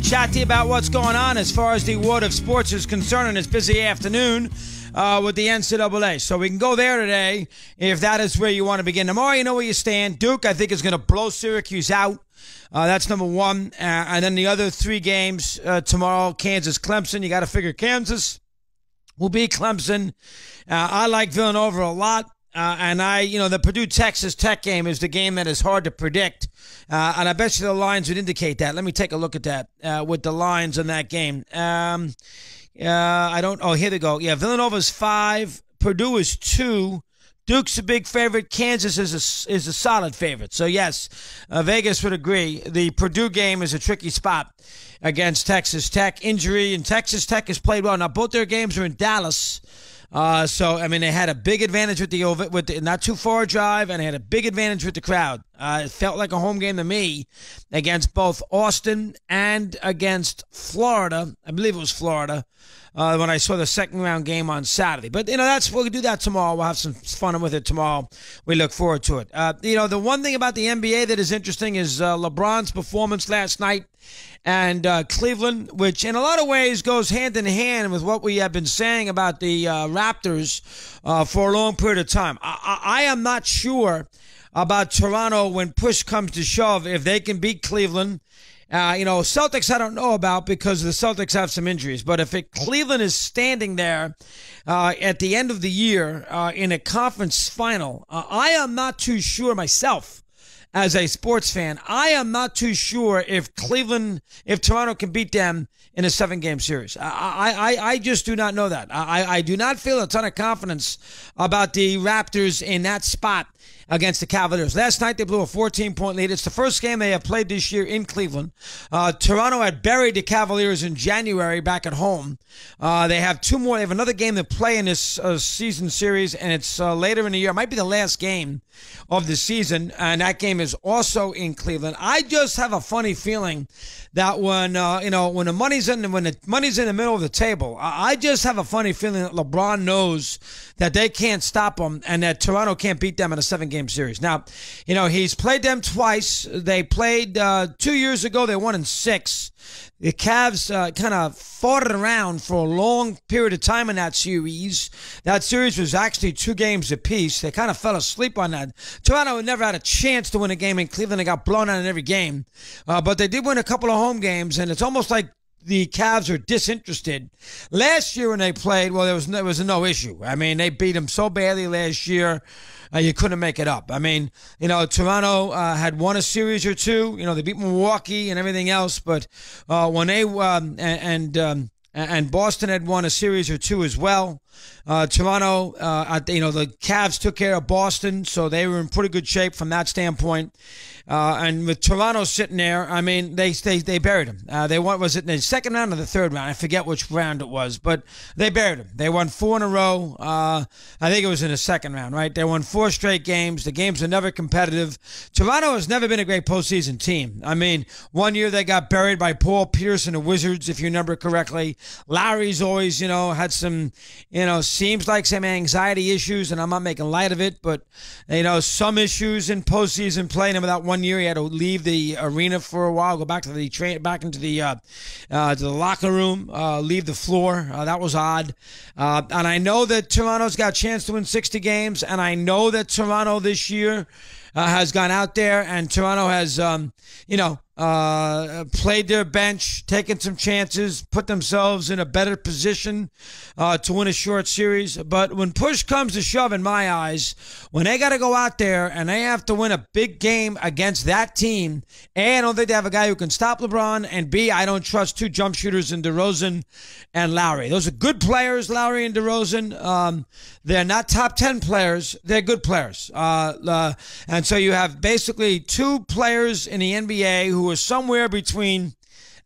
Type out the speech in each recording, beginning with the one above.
chat to you about what's going on as far as the world of sports is concerned in this busy afternoon with the NCAA. So we can go there today if that is where you want to begin. Tomorrow, you know where you stand. Duke, I think, is going to blow Syracuse out. That's number one. And then the other three games tomorrow, Kansas, Clemson. You got to figure Kansas will beat Clemson. I like Villanova a lot. And the Purdue Texas Tech game is the game that is hard to predict. And I bet you the lines would indicate that. Let me take a look at that with the lines in that game. Here they go. Yeah, Villanova's 5. Purdue is 2. Duke's a big favorite. Kansas is a solid favorite. So, yes, Vegas would agree. The Purdue game is a tricky spot against Texas Tech. Injury, and Texas Tech has played well. Now, both their games are in Dallas. They had a big advantage with the not too far drive, and they had a big advantage with the crowd. It felt like a home game to me against both Austin and against Florida. I believe it was Florida when I saw the second round game on Saturday. But, we'll do that tomorrow. We'll have some fun with it tomorrow. We look forward to it. The one thing about the NBA that is interesting is LeBron's performance last night and Cleveland, which in a lot of ways goes hand in hand with what we have been saying about the Raptors for a long period of time. I am not sure about Toronto when push comes to shove if they can beat Cleveland. Celtics I don't know about because the Celtics have some injuries. But if Cleveland is standing there at the end of the year in a conference final, I am not too sure myself. As a sports fan, I am not too sure if Toronto can beat them in a 7-game series. I just do not know that. I do not feel a ton of confidence about the Raptors in that spot against the Cavaliers. Last night, they blew a 14-point lead. It's the first game they have played this year in Cleveland. Toronto had buried the Cavaliers in January back at home. They have 2 more. They have another game to play in this season series, and it's later in the year. It might be the last game of the season, and that game is also in Cleveland. I just have a funny feeling that when the money's in the middle of the table, I just have a funny feeling that LeBron knows that they can't stop him and that Toronto can't beat them in a 7-game series. Now, he's played them twice. They played 2 years ago. They won in 6. The Cavs kind of fought it around for a long period of time in that series. That series was actually 2 games apiece. They kind of fell asleep on that. Toronto never had a chance to win a game in Cleveland. They got blown out in every game. But they did win a couple of home games, and it's almost like the Cavs are disinterested. Last year when they played, well, there was no issue. I mean, they beat them so badly last year, you couldn't make it up. I mean, Toronto had won a series or 2. They beat Milwaukee and everything else, but when they and Boston had won a series or 2 as well. Toronto, the Cavs took care of Boston, so they were in pretty good shape from that standpoint. And with Toronto sitting there, I mean, they buried them. They won, was it in the second round or the third round? I forget which round it was, but they buried them. They won 4 in a row. I think it was in the second round, right? They won 4 straight games. The games are never competitive. Toronto has never been a great postseason team. I mean, one year they got buried by Paul Pierce and the Wizards, if you remember correctly. Larry's always, had some, seems like some anxiety issues, and I'm not making light of it, but, some issues in postseason play. And that one year he had to leave the arena for a while, go back to the back into the locker room, leave the floor. That was odd. And I know that Toronto's got a chance to win 60 games, and I know that Toronto this year has gone out there, and Toronto has, played their bench, taken some chances, put themselves in a better position to win a short series. But when push comes to shove, in my eyes, when they got to go out there and they have to win a big game against that team, A, I don't think they have a guy who can stop LeBron, and B, I don't trust 2 jump shooters in DeRozan and Lowry. Those are good players, Lowry and DeRozan. They're not top 10 players. They're good players. And so you have basically 2 players in the NBA who are somewhere between,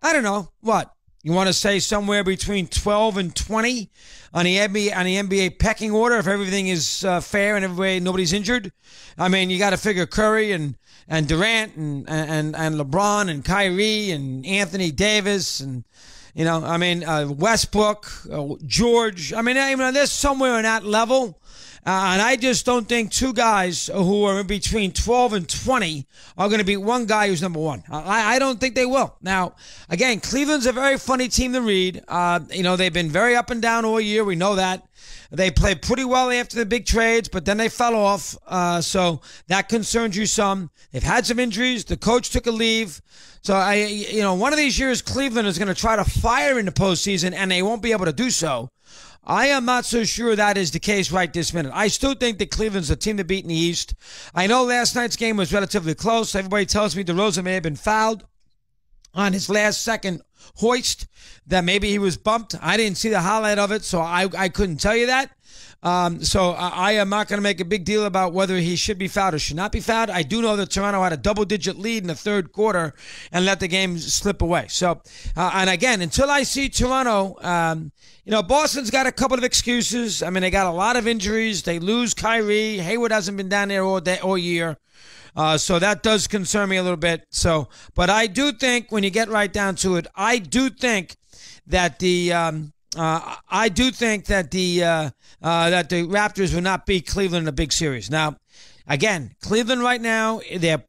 I don't know, what? You want to say somewhere between 12 and 20 on the NBA pecking order if everything is fair and nobody's injured? I mean, you got to figure Curry and Durant and LeBron and Kyrie and Anthony Davis and Westbrook, George. I mean, they're somewhere in that level. And I just don't think two guys who are in between 12 and 20 are going to beat one guy who's number one. I don't think they will. Now, again, Cleveland's a very funny team to read. They've been very up and down all year. We know that. They played pretty well after the big trades, but then they fell off. So that concerns you some. They've had some injuries. The coach took a leave. So, one of these years, Cleveland is going to try to fire in the postseason, and they won't be able to do so. I am not so sure that is the case right this minute. I still think that Cleveland's the team to beat in the East. I know last night's game was relatively close. Everybody tells me DeRozan may have been fouled on his last second hoist, that maybe he was bumped. I didn't see the highlight of it, so I couldn't tell you that. So I am not going to make a big deal about whether he should be fouled or should not be fouled. I do know that Toronto had a double-digit lead in the third quarter and let the game slip away. So, and again, until I see Toronto, Boston's got a couple of excuses. I mean, they got a lot of injuries. They lose Kyrie. Hayward hasn't been down there all year. So that does concern me a little bit. So, but I do think when you get right down to it, I do think that the Raptors will not beat Cleveland in a big series. Now, again, Cleveland right now,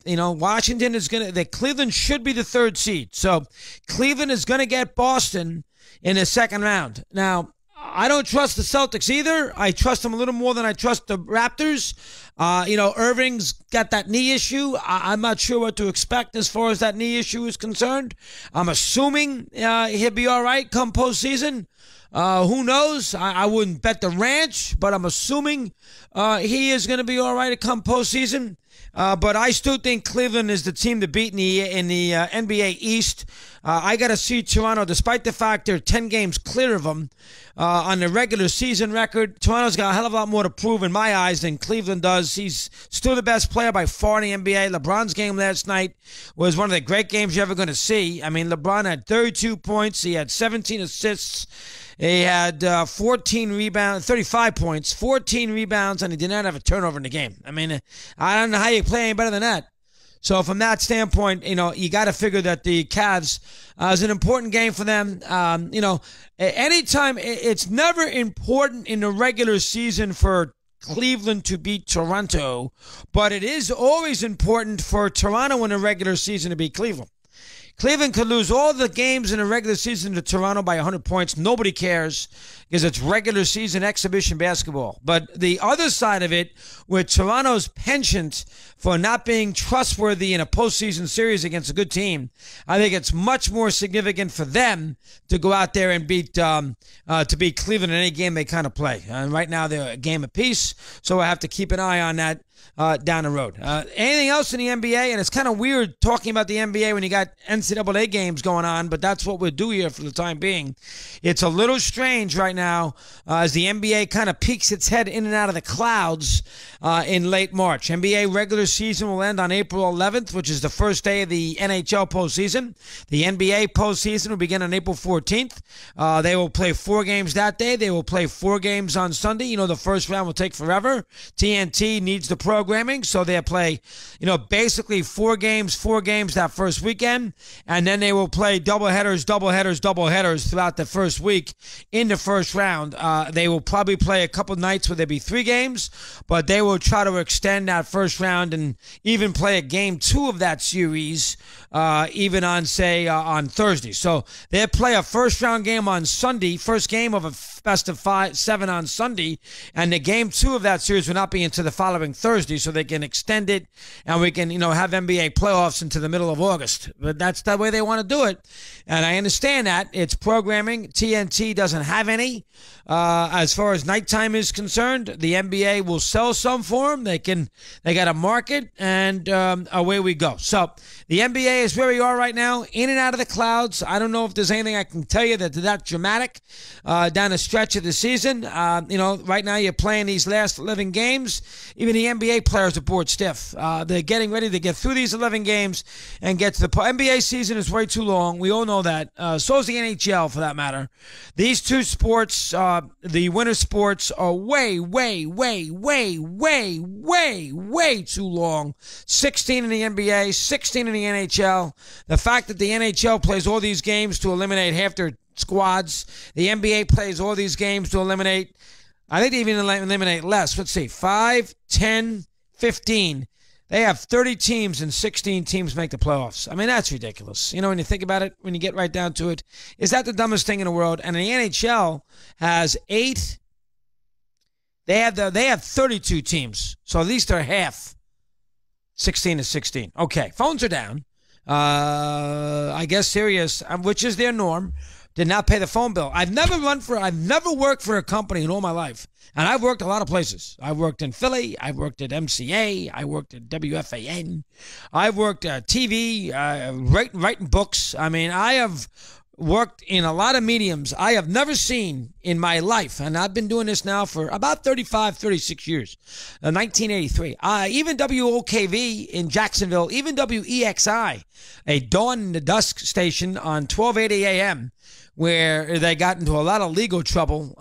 Washington is Cleveland should be the third seed. So Cleveland is going to get Boston in the second round. Now, I don't trust the Celtics either. I trust them a little more than I trust the Raptors. Irving's got that knee issue. I'm not sure what to expect as far as that knee issue is concerned. I'm assuming he'll be all right come postseason. Who knows? I wouldn't bet the ranch, but I'm assuming he is going to be all right to come postseason. But I still think Cleveland is the team to beat in the NBA East. I got to see Toronto, despite the fact they're 10 games clear of them on the regular season record. Toronto's got a hell of a lot more to prove in my eyes than Cleveland does. He's still the best player by far in the NBA. LeBron's game last night was one of the great games you're ever going to see. I mean, LeBron had 32 points. He had 17 assists. He had 35 points, 14 rebounds, and he did not have a turnover in the game. I mean, I don't know how you play any better than that. So from that standpoint, you got to figure that the Cavs is an important game for them. Anytime, it's never important in the regular season for Cleveland to beat Toronto, but it is always important for Toronto in the regular season to beat Cleveland. Cleveland could lose all the games in the regular season to Toronto by 100 points. Nobody cares because it's regular season exhibition basketball. But the other side of it, with Toronto's penchant for not being trustworthy in a postseason series against a good team, I think it's much more significant for them to go out there and beat Cleveland in any game they kind of play. And right now they're a game apiece, so I have to keep an eye on that down the road. Anything else in the NBA? And it's kind of weird talking about the NBA when you got NCAA games going on, but that's what we'll do here for the time being. It's a little strange right now as the NBA kind of peeks its head in and out of the clouds in late March. NBA regular season will end on April 11th, which is the first day of the NHL postseason. The NBA postseason will begin on April 14th. They will play 4 games that day. They will play 4 games on Sunday. The first round will take forever. TNT needs the programming, so they'll play, basically 4 games that first weekend, and then they will play doubleheaders throughout the first week in the first round. They will probably play a couple nights where there'll be 3 games, but they will try to extend that first round and even play a game 2 of that series, even on, say, on Thursday. So they'll play a first round game on Sunday, first game of a best of 7 on Sunday, and the game 2 of that series will not be until the following Thursday, so they can extend it, and we can, have NBA playoffs into the middle of August. But that's the way they want to do it, and I understand that. It's programming. TNT doesn't have any. As far as nighttime is concerned, the NBA will sell some for them. They got a market, and away we go. So the NBA is where we are right now, in and out of the clouds. I don't know if there's anything I can tell you that dramatic down the stretch of the season. Right now you're playing these last 11 games. Even the NBA players are bored stiff. They're getting ready to get through these 11 games and get to the NBA season is way too long. We all know that. So is the NHL, for that matter. These two sports, the winter sports, are way too long. 16 in the NBA, 16 in the NHL. The fact that the NHL plays all these games to eliminate half their squads, the NBA plays all these games to eliminate I think they even eliminate less. Let's see, 5, 10, 15. They have 30 teams and 16 teams make the playoffs. I mean, that's ridiculous. You know, when you think about it, when you get right down to it, is that the dumbest thing in the world? And the NHL has 8. They have 32 teams, so at least they're half. 16 to 16. Okay, phones are down. I guess Sirius, which is their norm, did not pay the phone bill. I've never worked for a company in all my life. And I've worked a lot of places. I worked in Philly. I worked at MCA. I worked at WFAN. I've worked at TV, writing books. I mean, I have worked in a lot of mediums I have never seen in my life. And I've been doing this now for about 35, 36 years. 1983. Even WOKV in Jacksonville, even WEXI, a dawn in the dusk station on 1280 a.m., where they got into a lot of legal trouble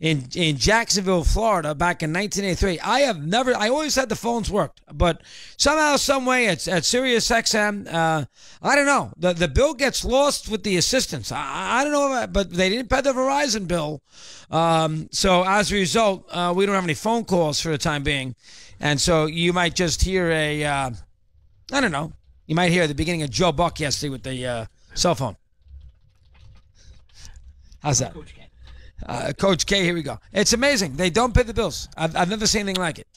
in Jacksonville, Florida, back in 1983. I always had the phones worked, but somehow, some way, it's at Sirius XM. I don't know. The bill gets lost with the assistants. I don't know, but they didn't pay the Verizon bill. So as a result, we don't have any phone calls for the time being. And so you might just hear I don't know. You might hear the beginning of Joe Buck yesterday with the cell phone. How's that? Coach K. Coach K, here we go. It's amazing. They don't pay the bills. I've never seen anything like it.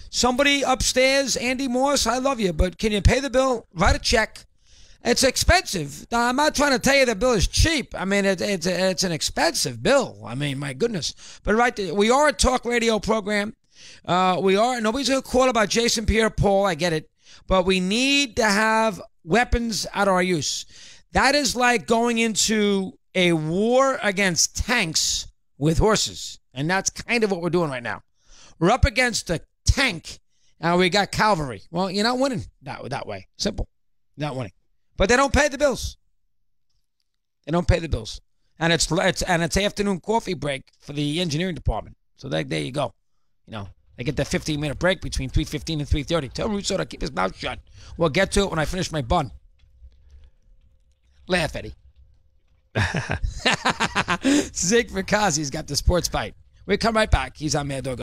Somebody upstairs, Andy Morse, I love you, but can you pay the bill? Write a check. It's expensive. Now, I'm not trying to tell you the bill is cheap. I mean, it's an expensive bill. I mean, my goodness. But we are a talk radio program. We are. Nobody's going to call about Jason Pierre-Paul. I get it. But we need to have weapons at our use. That is like going into a war against tanks with horses. And that's kind of what we're doing right now. We're up against a tank, and we got cavalry. Well, you're not winning that way. Simple. You're not winning. But they don't pay the bills. They don't pay the bills. And it's afternoon coffee break for the engineering department. So there you go. They get that 15-minute break between 3:15 and 3:30. Tell Russo to keep his mouth shut. We'll get to it when I finish my bun. Laugh, Eddie. Zig Frikazi's got the sports bite. We come right back. He's on Mad Dog.